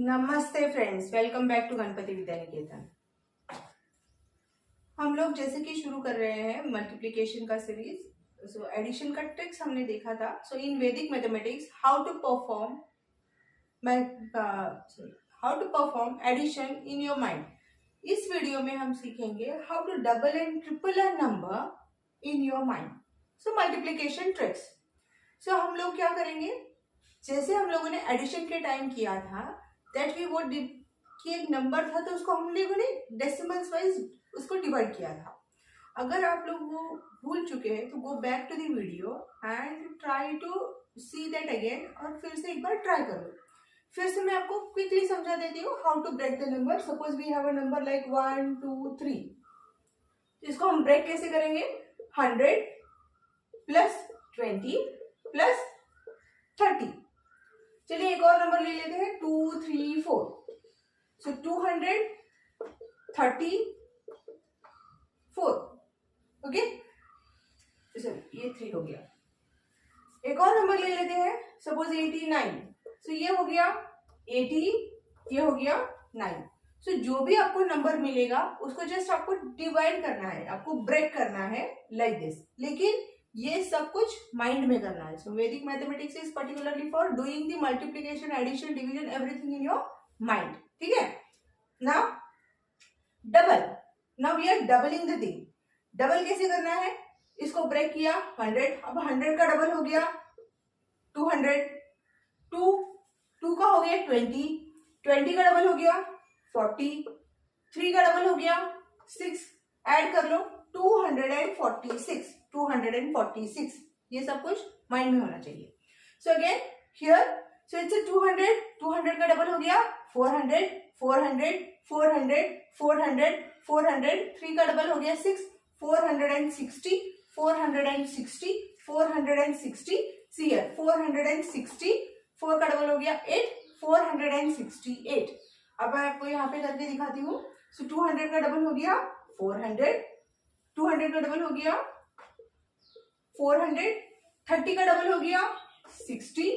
नमस्ते friends, welcome back to Ganapati Vidya Niketan. हम लोग जैसे कि शुरू कर रहे हैं मल्टीप्लिकेशन का सीरीज। सो एडिशन का ट्रिक्स हमने देखा था। So in Vedic mathematics how to perform addition in your mind. इस वीडियो में हम सीखेंगे how to double and triple a number in your mind. So multiplication tricks. So हम लोग क्या करेंगे, जैसे हम लोगों ने एडिशन के टाइम किया था दैट वी व्हाट डिड कि एक नंबर था तो उसको हम लोगों ने डेसिमल्स वाइज उसको डिवाइड किया था। अगर आप लोग वो भूल चुके हैं तो go back to the video and try to see that again, और फिर से एक बार ट्राई करो। फिर से मैं आपको क्विकली समझा देती हूँ how to break the number. Suppose we have a number like 1 2 3, तो इसको हम ब्रेक कैसे करेंगे? 100 प्लस 20 प्लस 30। चलिए एक और नंबर ले लेते हैं 2 3 4। सो 234। ओके, ये 3 हो गया। एक और नंबर ले लेते हैं, सपोज 89। सो ये हो गया 80, ये हो गया 9। सो जो भी आपको नंबर मिलेगा उसको जस्ट आपको डिवाइड करना है, आपको ब्रेक करना है लाइक दिस। लेकिन ये सब कुछ माइंड में करना है। So Vedic mathematics is particularly for doing the multiplication, addition, division, everything in your mind. ठीक है। Now double, now we are doubling the thing. Double कैसे करना है? इसको ब्रेक किया 100, अब 100 का डबल हो गया 200, 2 का हो गया 20, 20 का डबल हो गया 40, 3 का डबल हो गया 6, ऐड कर लो 246, 246। ये सब कुछ माइंड में होना चाहिए। So again here, so it's 200, 200 का डबल हो गया 400, 400, 400, 400, 400, 3 का डबल हो गया 6, 460, 460, 460। सी हियर 460, 4 का डबल हो गया 8, 468। अब मैं आपको यहाँ पे करके दिखाती हूँ। सो 200 का डबल हो गया 400, 200 का डबल हो गया 400, 30 का डबल हो गया 60,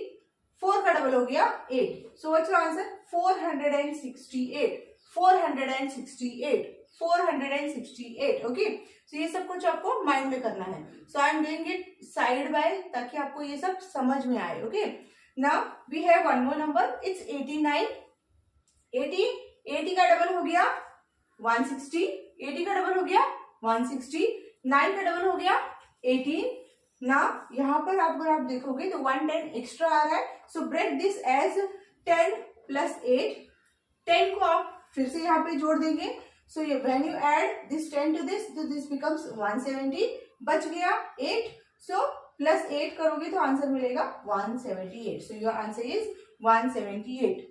4 का डबल हो गया 8। So what's your answer? 468, 468, 468। Okay, so ये सब कुछ आपको माइंड में करना है। So I am doing it side by ताकि आपको ये सब समझ में आए। Okay, now we have one more number, it's 89। 80, 80 का डबल हो गया 160, 80 का डबल हो गया 160, 9 का डबल हो गया 18। ना यहाँ पर अगर आप देखोगे तो 110 एक्स्ट्रा आ रहा है। So break this as 10 plus 8। 10 को आप फिर से यहाँ पे जोड़ देंगे। सो ये when you add this 10 to this, तो दिस बिकम्स 170, बच गया 8। सो प्लस 8 करोगे तो आंसर मिलेगा 178। सो your answer is 178।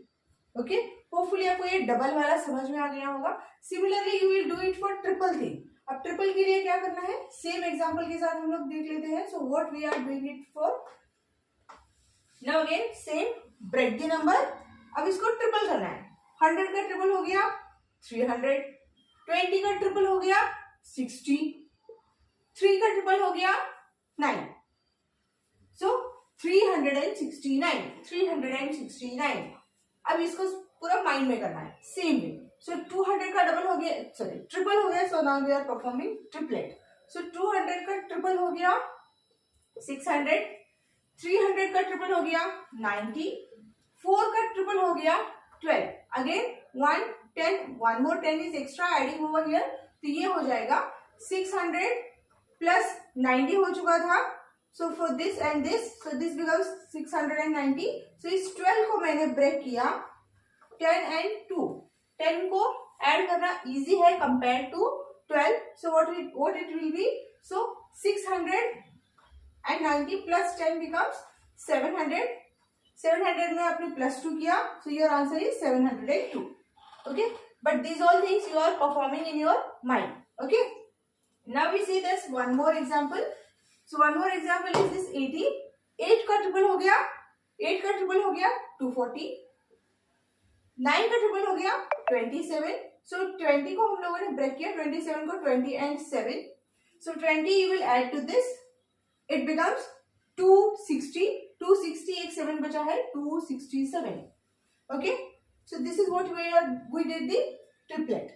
Okay, hopefully आपको ये डबल वाला समझ में आ गया होगा। Similarly you will do it for triple thing. अब ट्रिपल के लिए क्या करना है, सेम एग्जांपल के साथ हम लोग देख लेते हैं। So what we are doing it for. Now again same, break the number. अब इसको ट्रिपल करना है। 100 का ट्रिपल हो गया 300, 20 का ट्रिपल हो गया 60, 3 का ट्रिपल हो गया 9। सो 369, 369। अब इसको पूरा माइंड में करना है सेम वे। सो 200 का डबल हो गया, सॉरी ट्रिपल हो गया। So now we are performing triplet. So 200 का ट्रिपल हो गया 600, 300 का ट्रिपल हो गया 90, 4 का ट्रिपल हो गया 12। Again 1 more 10 is extra adding over here, तो ये हो जाएगा 600 प्लस 90 हो चुका था। So for this and this, so this becomes 690। सो इस 12 को मैंने ब्रेक किया 10 एंड 2। 10 को ऐड करना इजी है compare to 12। So what it will be, so 690 plus 10 becomes 700। 700 में आपने प्लस 2 किया, so your answer is 702। Okay, but these all things you are performing in your mind. Okay, now we see this one more example. So one more example is this 80। 8 का triple हो गया, 8 का triple हो गया 240, 9 का triple हो गया 27। सो 20 को हम लोगों ने ब्रेक किया, 27 को 20 and 7। So 20 you will add to this, it becomes 260, 260 एक 7 बचा है 267। Okay, So this is what we did the triplet.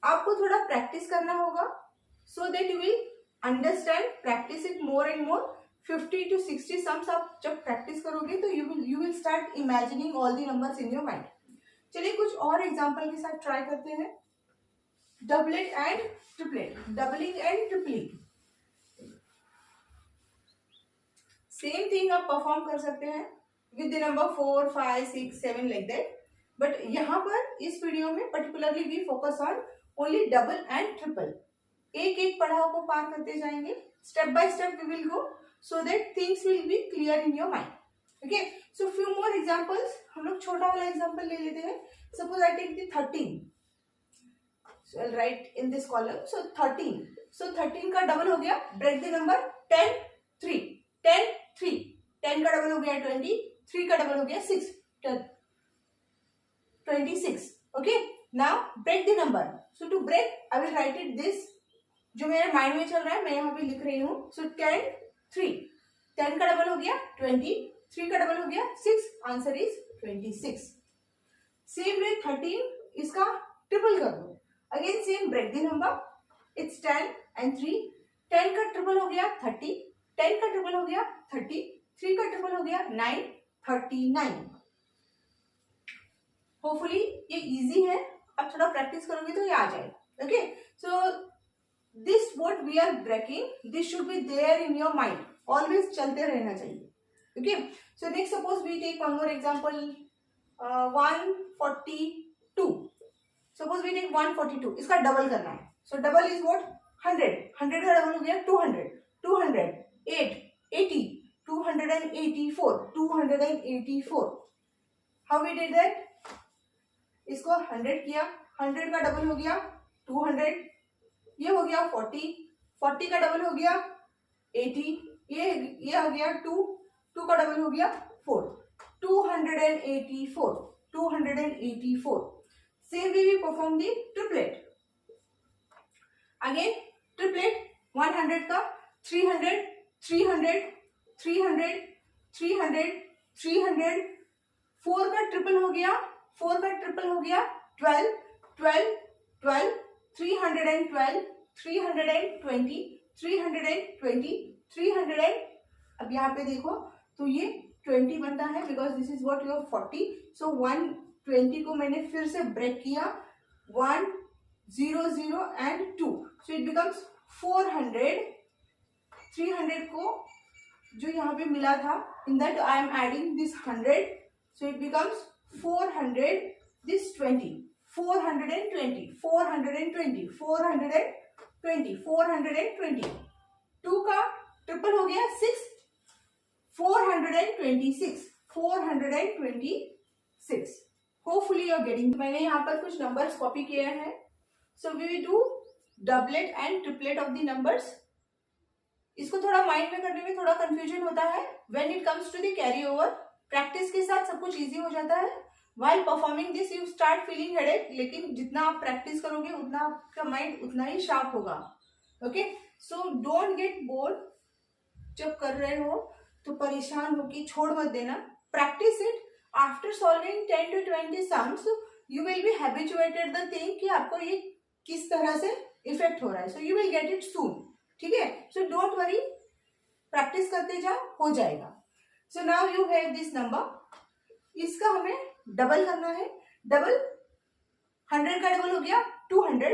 आपको थोड़ा प्रैक्टिस करना होगा so that you will understand, practice it more and more. 50 to 60 sums आप जब practice करोगे तो you will start imagining all the numbers in your mind. चलिए कुछ और एग्जांपल के साथ ट्राई करते हैं. Doublet and triplet, doubling and tripling, same thing आप परफॉर्म कर सकते हैं with the number 4, 5, 6, 7 like that. But यहाँ पर इस वीडियो में particularly we focus on only double and triple. एक एक पड़ाव को पार करते जाएंगे, step by step we will go so that things will be clear in your mind. Okay, so few more examples. हम लोग छोटा वाला एग्जांपल ले लेते हैं. Suppose I take the 13. So I'll write in this column. So 13. So 13 का double हो गया. Break the number. 10, 3. 10, 3. 10 का डबल हो गया 20. 3 का डबल हो गया 6. 26. Okay. Now break the number. So to break, I will write it this. जो मेरे माइंड में चल रहा है मैं यहाँ पे लिख रही हूँ. So 10, 3. 10 का डबल हो गया 20. 3 का डबल हो गया 6. Answer is 26. Same way 13 इसका ट्रिपल कर दो. Again same, break the number. It's 10 and 3. 10 का ट्रिपल हो गया 30. 10 का ट्रिपल हो गया 30. 3 का ट्रिपल हो गया 9. 39. होपफुली ये इजी है. अब थोड़ा प्रैक्टिस करोगे तो ये आ जाएगा. Okay, so this what we are breaking, this should be there in your mind. Always चलते रहना चाहिए. Okay, so next suppose we take one more example. 142. Suppose we take 142. इसका डबल करना है. सो डबल इज व्हाट? 100. 100 का double हो गया 200. 200, 8, 80, 284, 284. How we did that? इसको 100 किया. 100 का डबल हो गया 200. ये हो गया 40. 40 का डबल हो गया 80. ये हो गया 2. 2 का डबल हो गया 4. 284. 284. Same way we perform the triplet. Again triplet. 100 का 300, 300, 300, 300, 300. 4 का ट्रिपल हो गया. 4 का ट्रिपल हो गया 12, 12, 12. 312, 320, 320, 300. अब यहाँ पे देखो तो ये 20 बनता है because this is what your 40. सो 120 को मैंने फिर से ब्रेक किया. 1, 0, 0 and 2. So it becomes 400. 300 को जो यहाँ पे मिला था in that I am adding this 100. So it becomes 400. This 20. 420, 420, 420, 420. 2 का ट्रिपल हो गया 6. 426, 426. Hopefully you are getting. मैंने यहाँ पर कुछ नंबर्स कॉपी किए हैं. So we will do doublet and triplet of the numbers. इसको थोड़ा माइंड में करने में थोड़ा कंफ्यूजन होता है. When it comes to the carry over, practice के साथ सब कुछ इजी हो जाता है. While performing this you start feeling headache, लेकिन जितना आप प्रैक्टिस करोगे उतना आपका माइंड उतना ही शार्प होगा. Okay, so don't get bored. जब कर रहे हो तो परेशान होके छोड़ मत देना. Practice it. After solving 10 to 20 sums you will be habituated the thing कि आपको ये किस तरह से इफेक्ट हो रहा है. सो यू विल गेट इट सून. ठीक है, सो डोंट वरी, प्रैक्टिस करते जाओ, हो जाएगा. So now you have this number. इसका हमें डबल करना है. डबल 100 का डबल हो गया 200.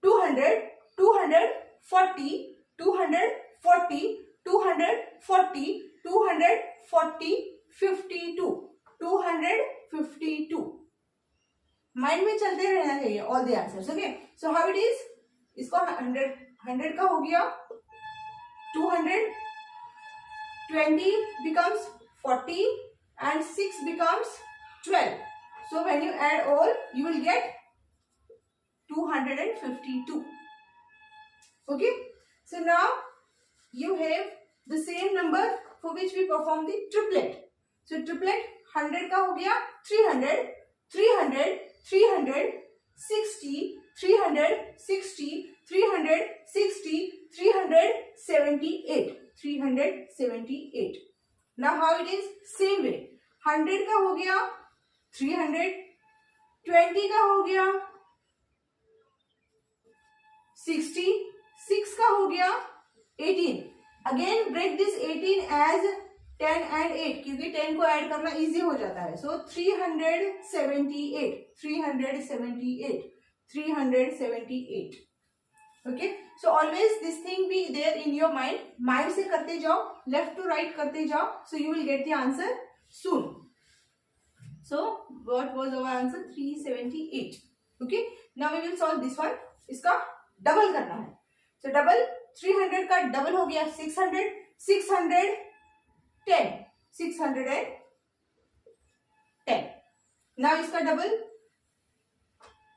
200, 240, 240, 240, 240, 52, 252. माइंड में चलते रहना चाहिए all the answers. Okay, so how it is. इसको 100 का हो गया 200. 20 becomes 40 and 6 becomes 12. So when you add all, you will get 252. Okay. So now you have the same number for which we perform the triplet. So triplet 100 का हो गया 300, 300, 300, 60, 360, 360, 378, 378. Now how it is? Same way. 100 का हो गया 300, 20 का हो गया 60, 6 का हो गया 18. Again break this 18 as 10 and 8 क्योंकि 10 को ऐड करना इजी हो जाता है. So 378, 378, 378. Okay, so always this thing be there in your mind. Mind से करते जाओ, लेफ्ट टू राइट करते जाओ, so you will get the answer soon. So what was our answer? 378. Okay, now we will solve this one. इसका double करना है. सो double 300 का double हो गया 600, 610, 610. नाउ इसका डबल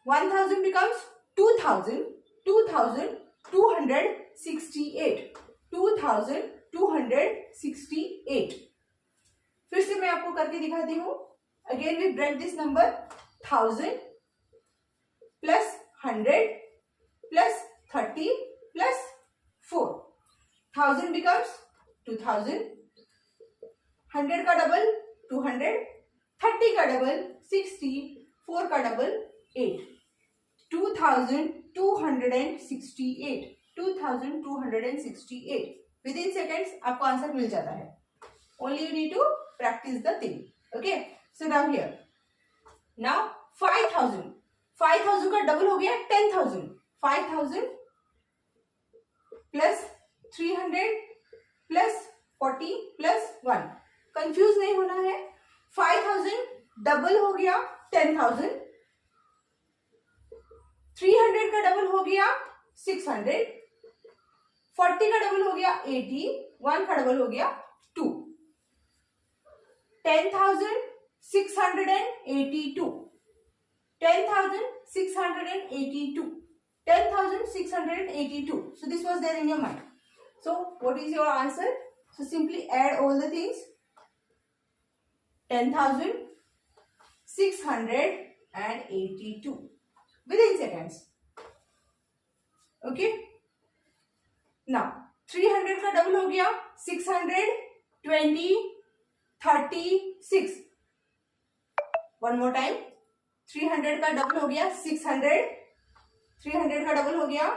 1000 becomes 2000, 2268, 2268. फिर से मैं आपको करके दिखाती हूँ. Again we break this number 1000 plus 100 plus 30 plus 4. 1000 becomes 2000, 100 का डबल 200, 30 का डबल 60, 4 का डबल 8. 2268, 2268. विद इन सेकेंड्स आपको आंसर मिल जाता है. Only you need to practise the thing. Okay, so now here, now 5000. 5000 का डबल हो गया 10,000. 5000 प्लस 300 प्लस 40 प्लस 1. कंफ्यूज नहीं होना है. 5000 डबल हो गया 10,000. 300 का डबल हो गया 600. 40 का डबल हो गया 80. 1 का डबल हो गया 2. 10,682. 10,682. 10,682. So this was there in your mind. So what is your answer? So simply add all the things. 10,682 within seconds. Okay. Now 300 का डबल हो गया 600, 20, 36. One more time. 300 का डबल हो गया 600. 300 का डबल हो गया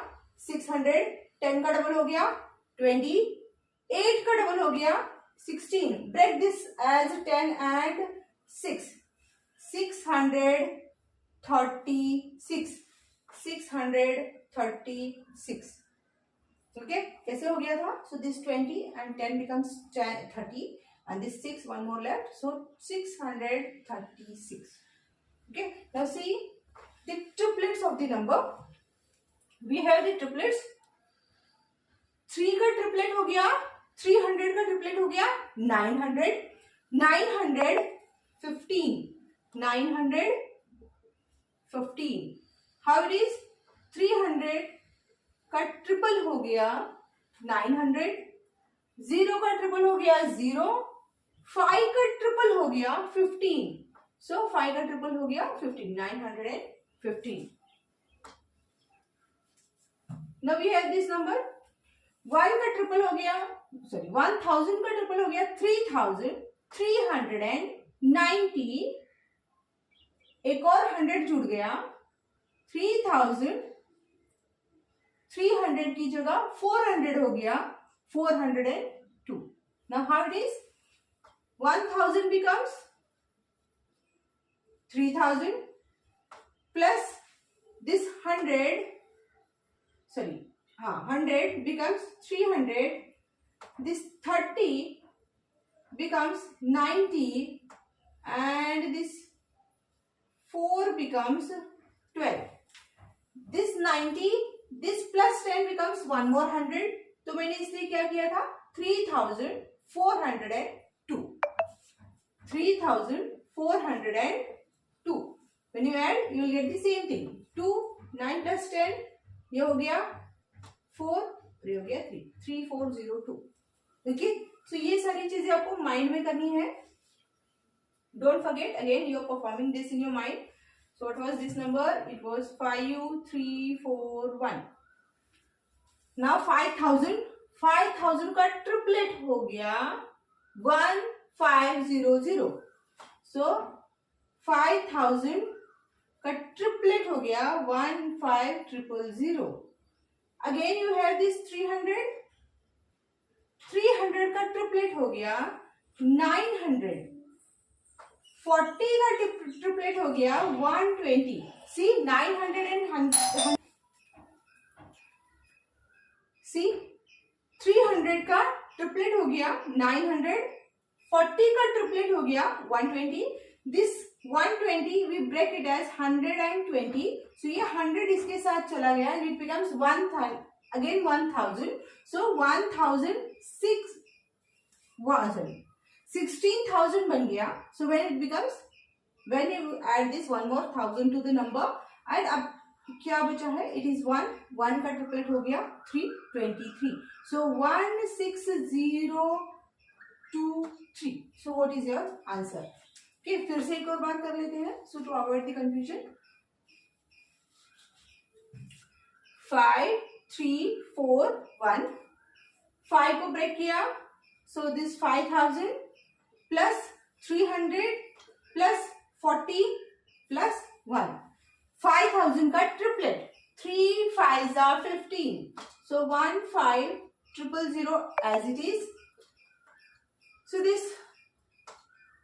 600. 10 का डबल हो गया 20. 8 का डबल हो गया 16. Break this as 10 and 6. 636. 636. Okay, कैसे हो गया था? So this 20 and 10 becomes 30 and this 6, one more left. So 636. Okay, now see the triplets of the number. We have the triplets. 3 का ट्रिपलेट हो गया 300 का ट्रिपलेट हो गया 900, 915, 915. How it is? 300 का ट्रिपल हो गया 900, 0 का ट्रिपल हो गया 0, 5 का ट्रिपल हो गया 15. So 5 का ट्रिपल हो गया 15, 915. Now we have this number. 1 का ट्रिपल हो गया 1000 का ट्रिपल हो गया 3,390. एक और 100 जुड़ गया 3,300 की जगह 400 हो गया 402. Now how it is? 1000 becomes 3000 plus this 100 becomes 300. This 30 becomes 90 and this 4 becomes 12. This 90, this plus 10 becomes one more 100. तो मैंने इसलिए क्या किया था 3,402. 3,402. When you add, you will get the same thing. 2, 9 plus 10, ये हो गया 4, ये हो गया 3, 3402. ओके, सो ये सारी चीजें आपको माइंड में करनी है. Don't forget, again you are performing this in your mind. So what was this number? It was 5341. Now 5000 का ट्रिपलेट हो गया 1500. सो 5000 का ट्रिपलेट हो गया 15000। अगेन यू हैव दिस 300 का ट्रिपलेट हो गया 900। 40 का ट्रिपलेट हो गया 120। सी 900 एंड सी 300 का ट्रिपलेट हो गया 900। 40 का ट्रिपलेट हो गया 120। This 120 we break it as 120, so ये 100 इसके साथ चला गया and it becomes 1000 again 1000, so 16,000 बन गया। so when it becomes, when you add this one more 1000 to the number, and अब क्या बचा है, it is 1 का ट्रिपलेट हो गया 323, so 16023, so what is your answer? Okay, फिर से एक और बार कर लेते हैं, so to avoid the confusion, 5 3 4 1, 5 को ब्रेक किया, so this 5000 plus 300 plus 40 plus 1, 5000 का triplet, 3 5s are 15, so 15000 as it is। so this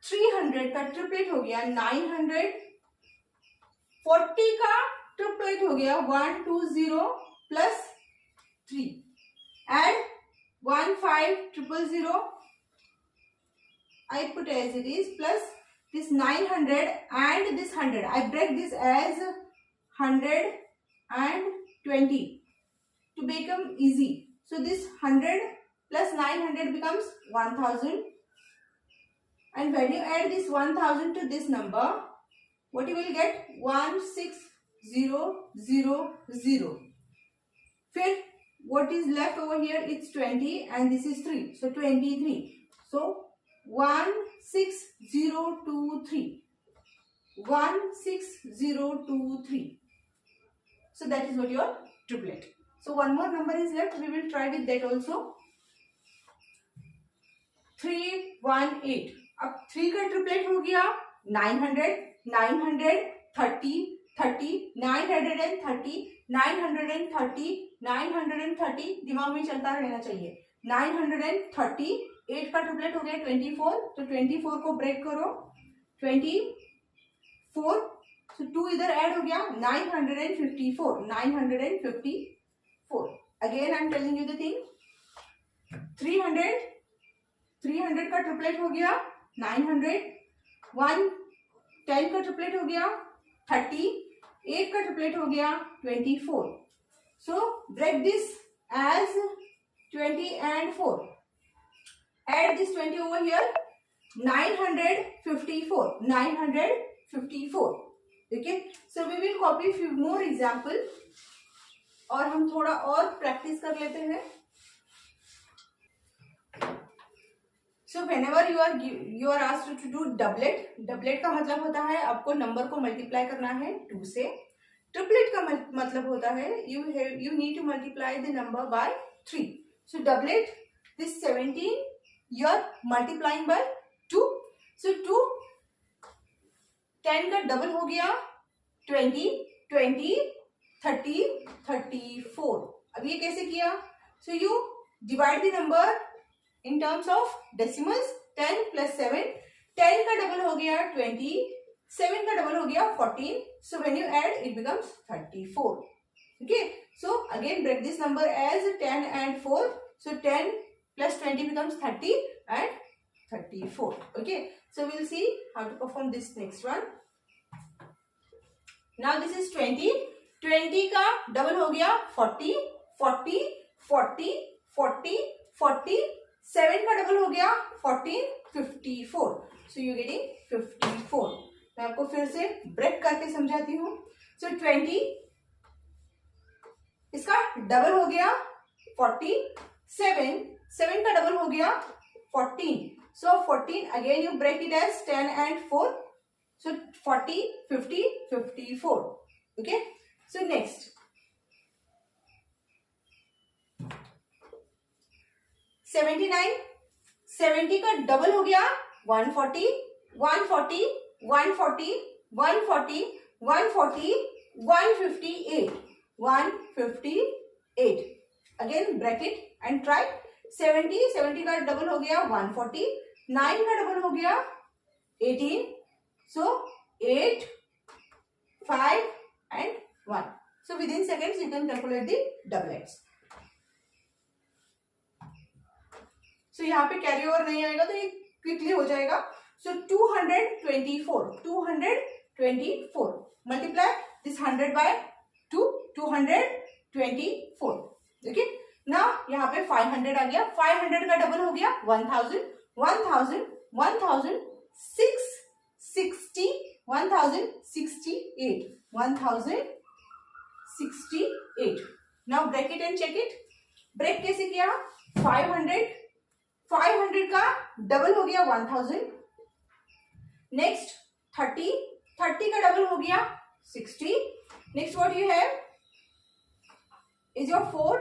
300 का ट्रिपलेट हो गया 900, 40 का ट्रिपलेट हो गया 120 plus 3 and 15000 I put as it is plus this 900 and this 100, I break this as 120 to become easy, so this 100 plus 900 becomes 1000, and when you add this 1000 to this number, what you will get, 16000। फिर what is left over here, it's 20 and this is 3, so 23, so 16023, 16023, so that is what your triplet। so one more number is left, we will try with that also, 318। अब 3 का triplet हो गया 900 900 30 30 930 930 930, दिमाग में चलता रहना चाहिए। 930, 8 का ट्रिपलेट हो गया 24, तो 24 को ब्रेक करो 24, so 2 इधर ऐड हो गया 954 954। Again I am telling you the thing, 300 का ट्रिपलेट हो गया 900, 110 का ट्रिपलेट हो गया 30, 8 का ट्रिपलेट हो गया 24, so break this as 20 and 4, add this 20 over here, 954, okay, so we will copy few more example और हम थोड़ा और प्रैक्टिस कर लेते हैं। So whenever you are asked to do doublet का मतलब होता है आपको नंबर को मल्टीप्लाई करना है 2 से। ट्रिपलेट का मतलब होता है you need to multiply the number by 3। so doublet, this 17 you are multiplying by 2, so 2 10 का डबल हो गया 20 20 30 34। अब ये कैसे किया, so you divide the number in terms of decimals, 10 plus 7, 10 का डबल हो गया 20, 7 का डबल हो गया 14, so when you add it becomes 34, okay, so again break this number as 10 and 4, so 10 plus 20 becomes 30 and 34, okay, so we'll see how to perform this next one। now this is 20 का double हो गया 40 40 40 40 40, 7 का double हो गया 14 54, so you getting 54। मैं आपको फिर से ब्रेक करके समझाती हूँ। so 20 इसका डबल हो गया 40, 7 का डबल हो गया 14, so 14 again you break it as 10 and 4, so 40 50 54, okay, so next 79, 70 का डबल हो गया 140 140 140, 140, 140, 158, 158. Again bracket and try. 70, 70 का डबल हो गया 140, 9 का डबल हो गया 18, so 8, 5 and 1. So within seconds you can calculate the doublets. So यहाँ पे कैरी ओवर नहीं आएगा तो ये क्विकली हो जाएगा. So 224, 224. Multiply this 100 by 2, 224. Okay. Now यहाँ पे 500 आ गया. 500 का डबल हो गया 1000, 1000, 1000, 660, 1068, 1068. Now break it and check it. Break कैसे किया? 500, 500 का डबल हो गया 1000. नेक्स्ट 30, 30 का डबल हो गया 60. Next what you have is your 4,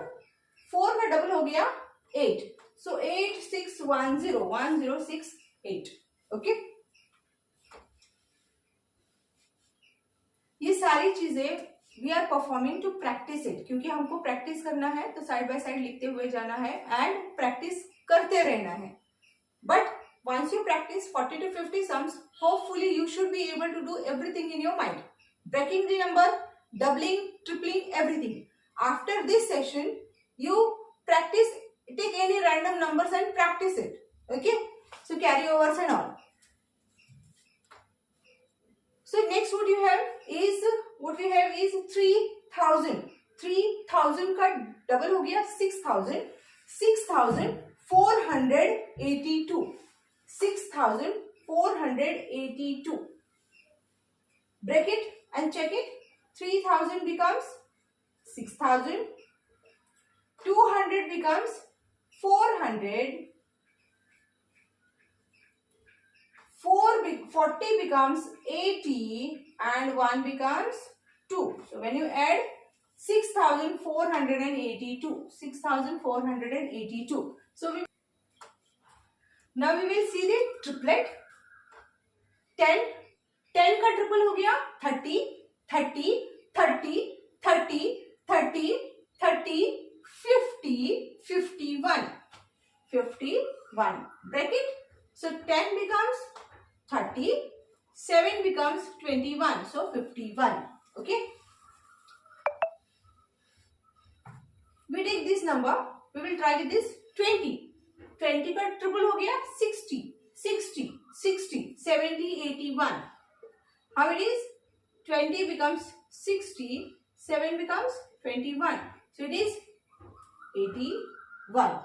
4 का डबल हो गया 8. सो 8610, 1068. ओके. ये सारी चीजें we are performing to practise it, क्योंकि हमको प्रैक्टिस करना है तो साइड बाय साइड लिखते हुए जाना है एंड प्रैक्टिस करते रहना है. But once you practice 40 to 50 sums, hopefully you should be able to do everything in your mind. Breaking the number, doubling, tripling, everything. After this session, you practice, take any random numbers and practice it. Okay? So carryovers and all. So next what we have is 3000. 3000 का double हो गया 6000. 6482. 6482. Break it and check it. 3000 becomes 6000. 200 becomes 400. 40 becomes 80 and 1 becomes 2. So when you add 6482. 6482. So now we will see the triplet. 10, 10 का triple हो गया 30, 30, 30, 30, 30, 30, 50, 51, 51. Break it. So 10 becomes 30, 7 becomes 21, so 51. Okay. We take this number. We will try with this 20. 20 का triple हो गया 60, 60, 60, 70, 81. How it is? 20 becomes 60, 7 becomes 21. So it is 81.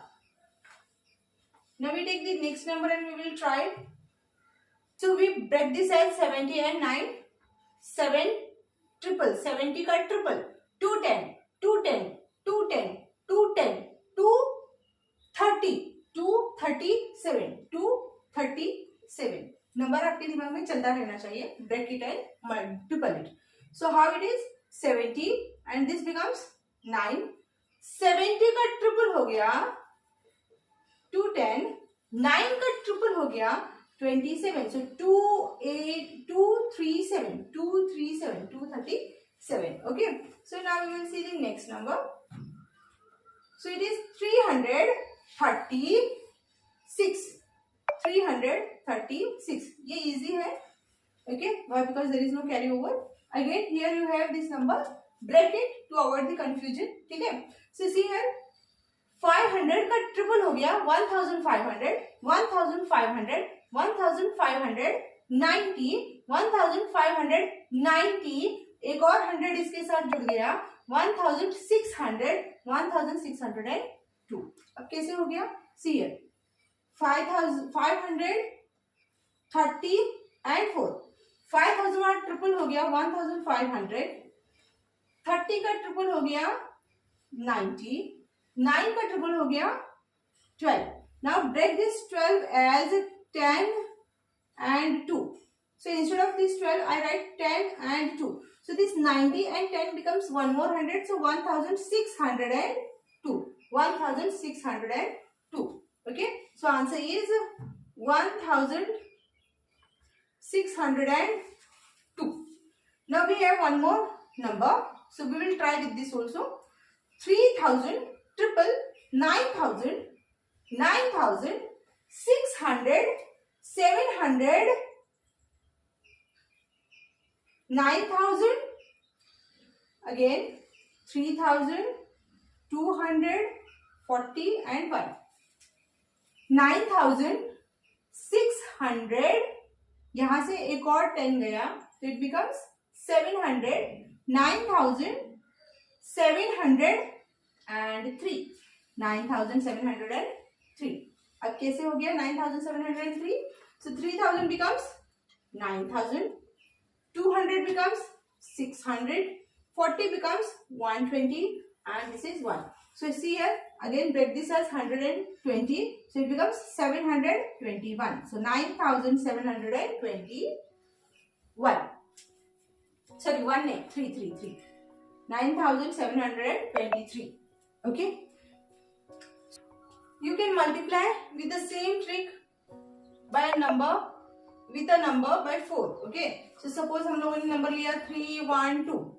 Now we take the next number and we will try it. So we break this as 70 and 9. 7 triple, 70 का triple. 210, 210, 210, 210, 230. 237, 237. Number आपके दिमाग में चलता रहना चाहिए. Break it and multiple it. So how it is 70 and this becomes 9. 70 का triple हो गया 210. 9 का ट्रिपल हो गया 27. So 237, 237. Okay. So now we will see the next number. So it is 336. 336. ये इजी है. Okay, why? Because there is no carry over. Again here you have this number. Break it to avoid the confusion. ठीक है. So see here 500 का triple हो गया 1500, 1500, 1500, 90, 1590. एक और 100 इसके साथ जुड़ गया 1600, 1602. अब कैसे हो गया? See here 530 and 4. 5000 का ट्रिपल हो गया 1500. 30 का ट्रिपल हो गया 90. 9 का ट्रिपल हो गया 12. Now break this 12 as 10 and 2. So instead of this 12 I write 10 and 2. So this 90 and 10 becomes one more 100. So 1602. 1602. Okay. So answer is 1602. Now we have one more number, so we will try with this also. 3,000, triple, 9,000, 9,000, 600, 700, 9,000, again 3,000, 240 and 1. 9,600, यहां से एक और 10 गया तो it becomes 700, 9,703, 9,703. अब कैसे हो गया 9,703? So 3,000 becomes 9,000, 200 becomes 600, 40 becomes 120, and this is 1. So see here, again break this as 120, so it becomes 721. So 9,721. Sorry, 1 name, 333. 9,723. Okay. You can multiply with the same trick by a number, with a number by 4. Okay. So suppose हम लोगों ने number लिया 312.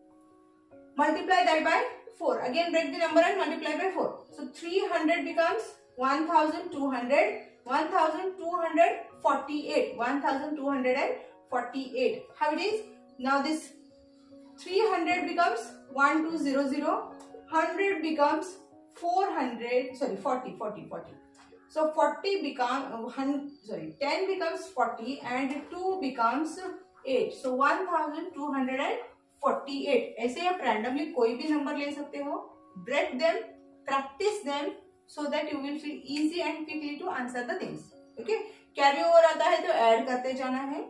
Multiply that by 4. Again break the number and multiply by 4. So 300 becomes 1,200, 1,248, 1,248. How it is? Now this 300 becomes 1200, 100 becomes 400, sorry 40. So 40 becomes 10 becomes 40 and 2 becomes 8. So 1,248. ऐसे आप randomly कोई भी number ले सकते हो. Break them, practice them so that you will feel easy and quickly to answer the things. Okay? Carry over आता है तो add करते जाना है.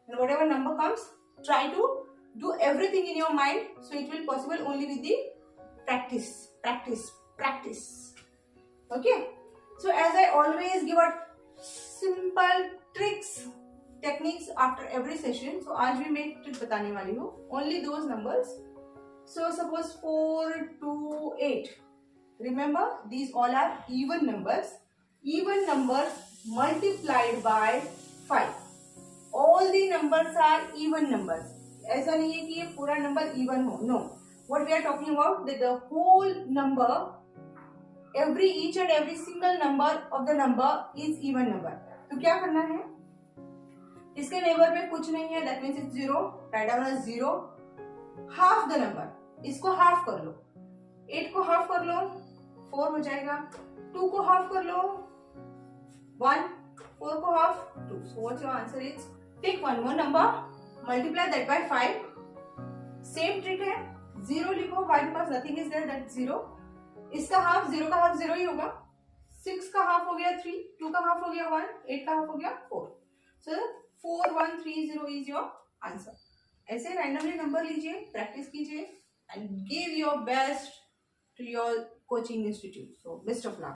And whatever number comes, try to do everything in your mind, so it will possible only with the practice. Okay. So as I always give a simple tricks, techniques after every session, so आज भी मैं एक trick बताने वाली हूँ. Only those numbers. So suppose 4 to 8. Remember, these all are even numbers. Even numbers multiplied by 5. All the numbers are even numbers. ऐसा नहीं है कि ये पूरा नंबर इवन हो. No. What we are talking about, that the whole number, each and every single number of the number is even number. तो क्या करना है? इसके नेबर में कुछ नहीं है, that means it's 0. Write down as 0. Half the number. इसको हाफ कर लो. 8 को हाफ कर लो, 4 हो जाएगा. 2 को हाफ कर लो, 1. 4 को half, 2. So what your answer is? Take one more number. Multiply that by 5. Same trick है. 0 लिखो. Why? Because nothing is there. That's 0. इसका हाफ, 0 का हाफ 0 ही होगा. 6 का हाफ हो गया 3. 2 का हाफ हो गया 1. 8 का हाफ हो गया 4. So 4130 is your answer. ऐसे randomly number लीजिए, practice कीजिए and give your best to your coaching institute. So best of luck.